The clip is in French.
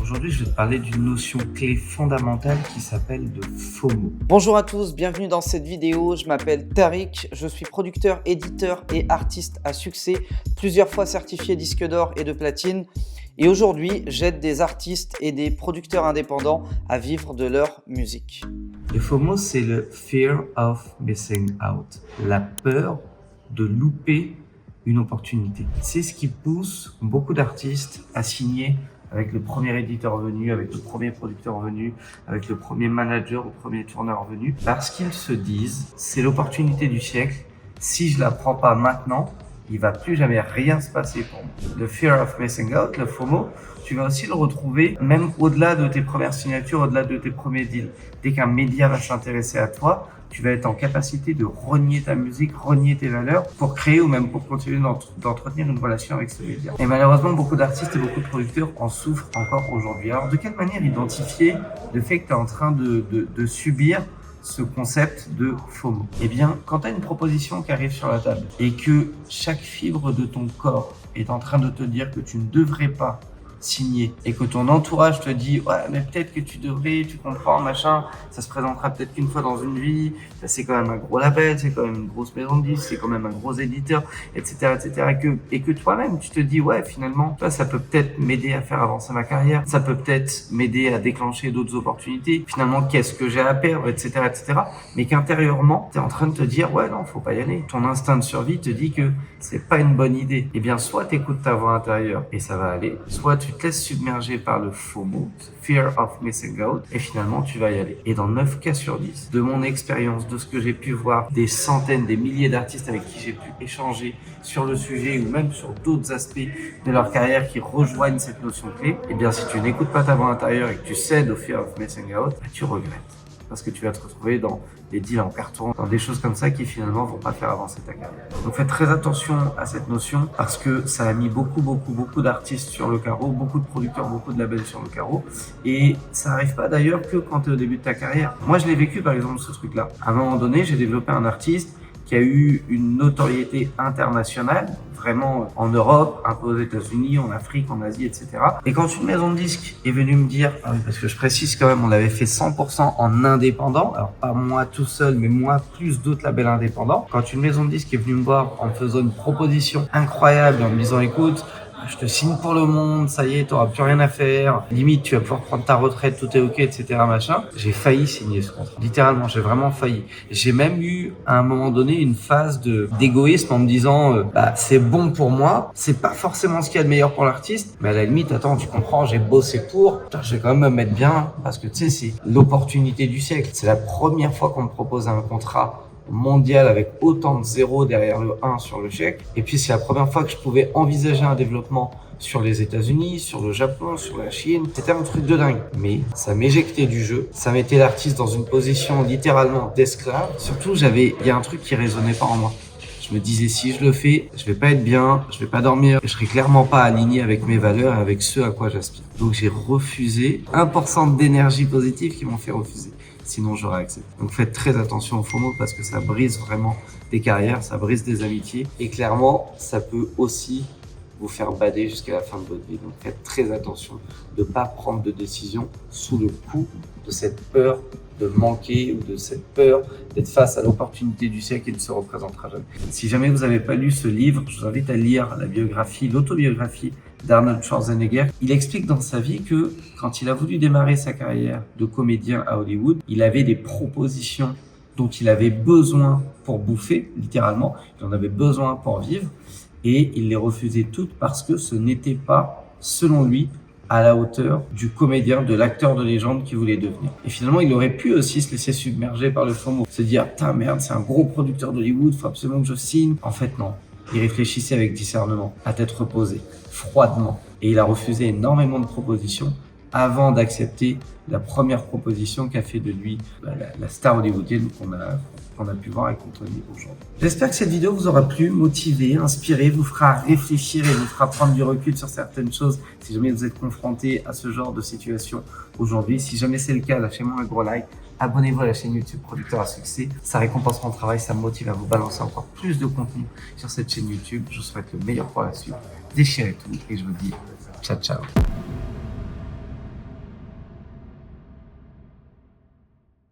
Aujourd'hui, je vais te parler d'une notion clé fondamentale qui s'appelle de FOMO. Bonjour à tous, bienvenue dans cette vidéo. Je m'appelle Tariq, je suis producteur, éditeur et artiste à succès, plusieurs fois certifié disque d'or et de platine. Et aujourd'hui, j'aide des artistes et des producteurs indépendants à vivre de leur musique. Le FOMO, c'est le Fear of Missing Out, la peur de louper une opportunité. C'est ce qui pousse beaucoup d'artistes à signer avec le premier éditeur venu, avec le premier producteur venu, avec le premier manager ou premier tourneur venu, parce qu'ils se disent, c'est l'opportunité du siècle, si je la prends pas maintenant, il va plus jamais rien se passer pour moi. Le fear of missing out, le FOMO, tu vas aussi le retrouver même au-delà de tes premières signatures, au-delà de tes premiers deals. Dès qu'un média va s'intéresser à toi, tu vas être en capacité de renier ta musique, renier tes valeurs pour créer ou même pour continuer d'entretenir une relation avec ce média. Et malheureusement, beaucoup d'artistes et beaucoup de producteurs en souffrent encore aujourd'hui. Alors, de quelle manière identifier le fait que tu es en train de subir ce concept de FOMO? Eh bien, quand tu as une proposition qui arrive sur la table et que chaque fibre de ton corps est en train de te dire que tu ne devrais pas signer et que ton entourage te dit ouais mais peut-être que tu devrais, tu comprends, machin, ça se présentera peut-être qu'une fois dans une vie, c'est quand même un gros label, c'est quand même une grosse maison de disques, c'est quand même un gros éditeur, etc. Et que toi-même tu te dis ouais finalement ça peut peut-être m'aider à faire avancer ma carrière, ça peut peut-être m'aider à déclencher d'autres opportunités, finalement qu'est-ce que j'ai à perdre, etc. Mais qu'intérieurement tu es en train de te dire ouais non faut pas y aller, ton instinct de survie te dit que c'est pas une bonne idée. Eh bien soit t'écoutes ta voix intérieure et ça va aller, soit tu te laisses submerger par le FOMO, Fear of Missing Out, et finalement tu vas y aller. Et dans 9 cas sur 10, de mon expérience, de ce que j'ai pu voir, des centaines, des milliers d'artistes avec qui j'ai pu échanger sur le sujet ou même sur d'autres aspects de leur carrière qui rejoignent cette notion clé, eh bien si tu n'écoutes pas ta voix intérieure et que tu cèdes au Fear of Missing Out, tu regrettes. Parce que tu vas te retrouver dans des deals en carton, dans des choses comme ça qui finalement vont pas faire avancer ta carrière. Donc faites très attention à cette notion parce que ça a mis beaucoup d'artistes sur le carreau, beaucoup de producteurs, beaucoup de labels sur le carreau. Et ça arrive pas d'ailleurs que quand tu es au début de ta carrière. Moi je l'ai vécu par exemple ce truc-là. À un moment donné, j'ai développé un artiste qui a eu une notoriété internationale, vraiment en Europe, un peu aux États-Unis, en Afrique, en Asie, etc. Et quand une maison de disques est venue me dire, parce que je précise quand même, on l'avait fait 100% en indépendant, alors pas moi tout seul, mais moi plus d'autres labels indépendants. Quand une maison de disques est venue me voir en me faisant une proposition incroyable, en me disant, écoute, je te signe pour le monde, ça y est, t'auras plus rien à faire. Limite, tu vas pouvoir prendre ta retraite, tout est ok, etc. machin. J'ai failli signer ce contrat. Littéralement, j'ai vraiment failli. J'ai même eu, à un moment donné, une phase d'égoïsme en me disant, c'est bon pour moi. C'est pas forcément ce qu'il y a de meilleur pour l'artiste. Mais à la limite, attends, tu comprends, j'ai bossé pour. Putain, je vais quand même me mettre bien parce que tu sais, c'est l'opportunité du siècle. C'est la première fois qu'on me propose un contrat mondial avec autant de zéros derrière le 1 sur le chèque. Et puis c'est la première fois que je pouvais envisager un développement sur les États-Unis, sur le Japon, sur la Chine. C'était un truc de dingue. Mais ça m'éjectait du jeu. Ça mettait l'artiste dans une position littéralement d'esclave. Surtout, il y a un truc qui résonnait pas en moi. Je me disais, si je le fais, je vais pas être bien, je vais pas dormir, je serai clairement pas aligné avec mes valeurs et avec ce à quoi j'aspire. Donc j'ai refusé 1% d'énergie positive qui m'ont fait refuser. Sinon j'aurais accepté. Donc faites très attention au FOMO parce que ça brise vraiment des carrières, ça brise des amitiés et clairement ça peut aussi vous faire bader jusqu'à la fin de votre vie. Donc faites très attention de ne pas prendre de décision sous le coup de cette peur de manquer ou de cette peur d'être face à l'opportunité du siècle qui ne se représentera jamais. Si jamais vous n'avez pas lu ce livre, je vous invite à lire l'autobiographie d'Arnold Schwarzenegger. Il explique dans sa vie que quand il a voulu démarrer sa carrière de comédien à Hollywood, il avait des propositions dont il avait besoin pour bouffer, littéralement. Il en avait besoin pour vivre et il les refusait toutes parce que ce n'était pas, selon lui, à la hauteur du comédien, de l'acteur de légende qu'il voulait devenir. Et finalement, il aurait pu aussi se laisser submerger par le FOMO, se dire « Putain, merde, c'est un gros producteur d'Hollywood, faut absolument que je signe. » En fait, non. Il réfléchissait avec discernement, à tête reposée, froidement. Et il a refusé énormément de propositions avant d'accepter la première proposition qu'a fait de lui la star hollywoodienne qu'on a pu voir et qu'on connaît aujourd'hui. J'espère que cette vidéo vous aura plu, motivé, inspiré, vous fera réfléchir et vous fera prendre du recul sur certaines choses si jamais vous êtes confronté à ce genre de situation aujourd'hui. Si jamais c'est le cas, lâchez-moi un gros like. Abonnez-vous à la chaîne YouTube Producteur à Succès. Ça récompense mon travail, ça me motive à vous balancer encore plus de contenu sur cette chaîne YouTube. Je vous souhaite le meilleur pour la suite. Déchirez tout et je vous dis ciao ciao.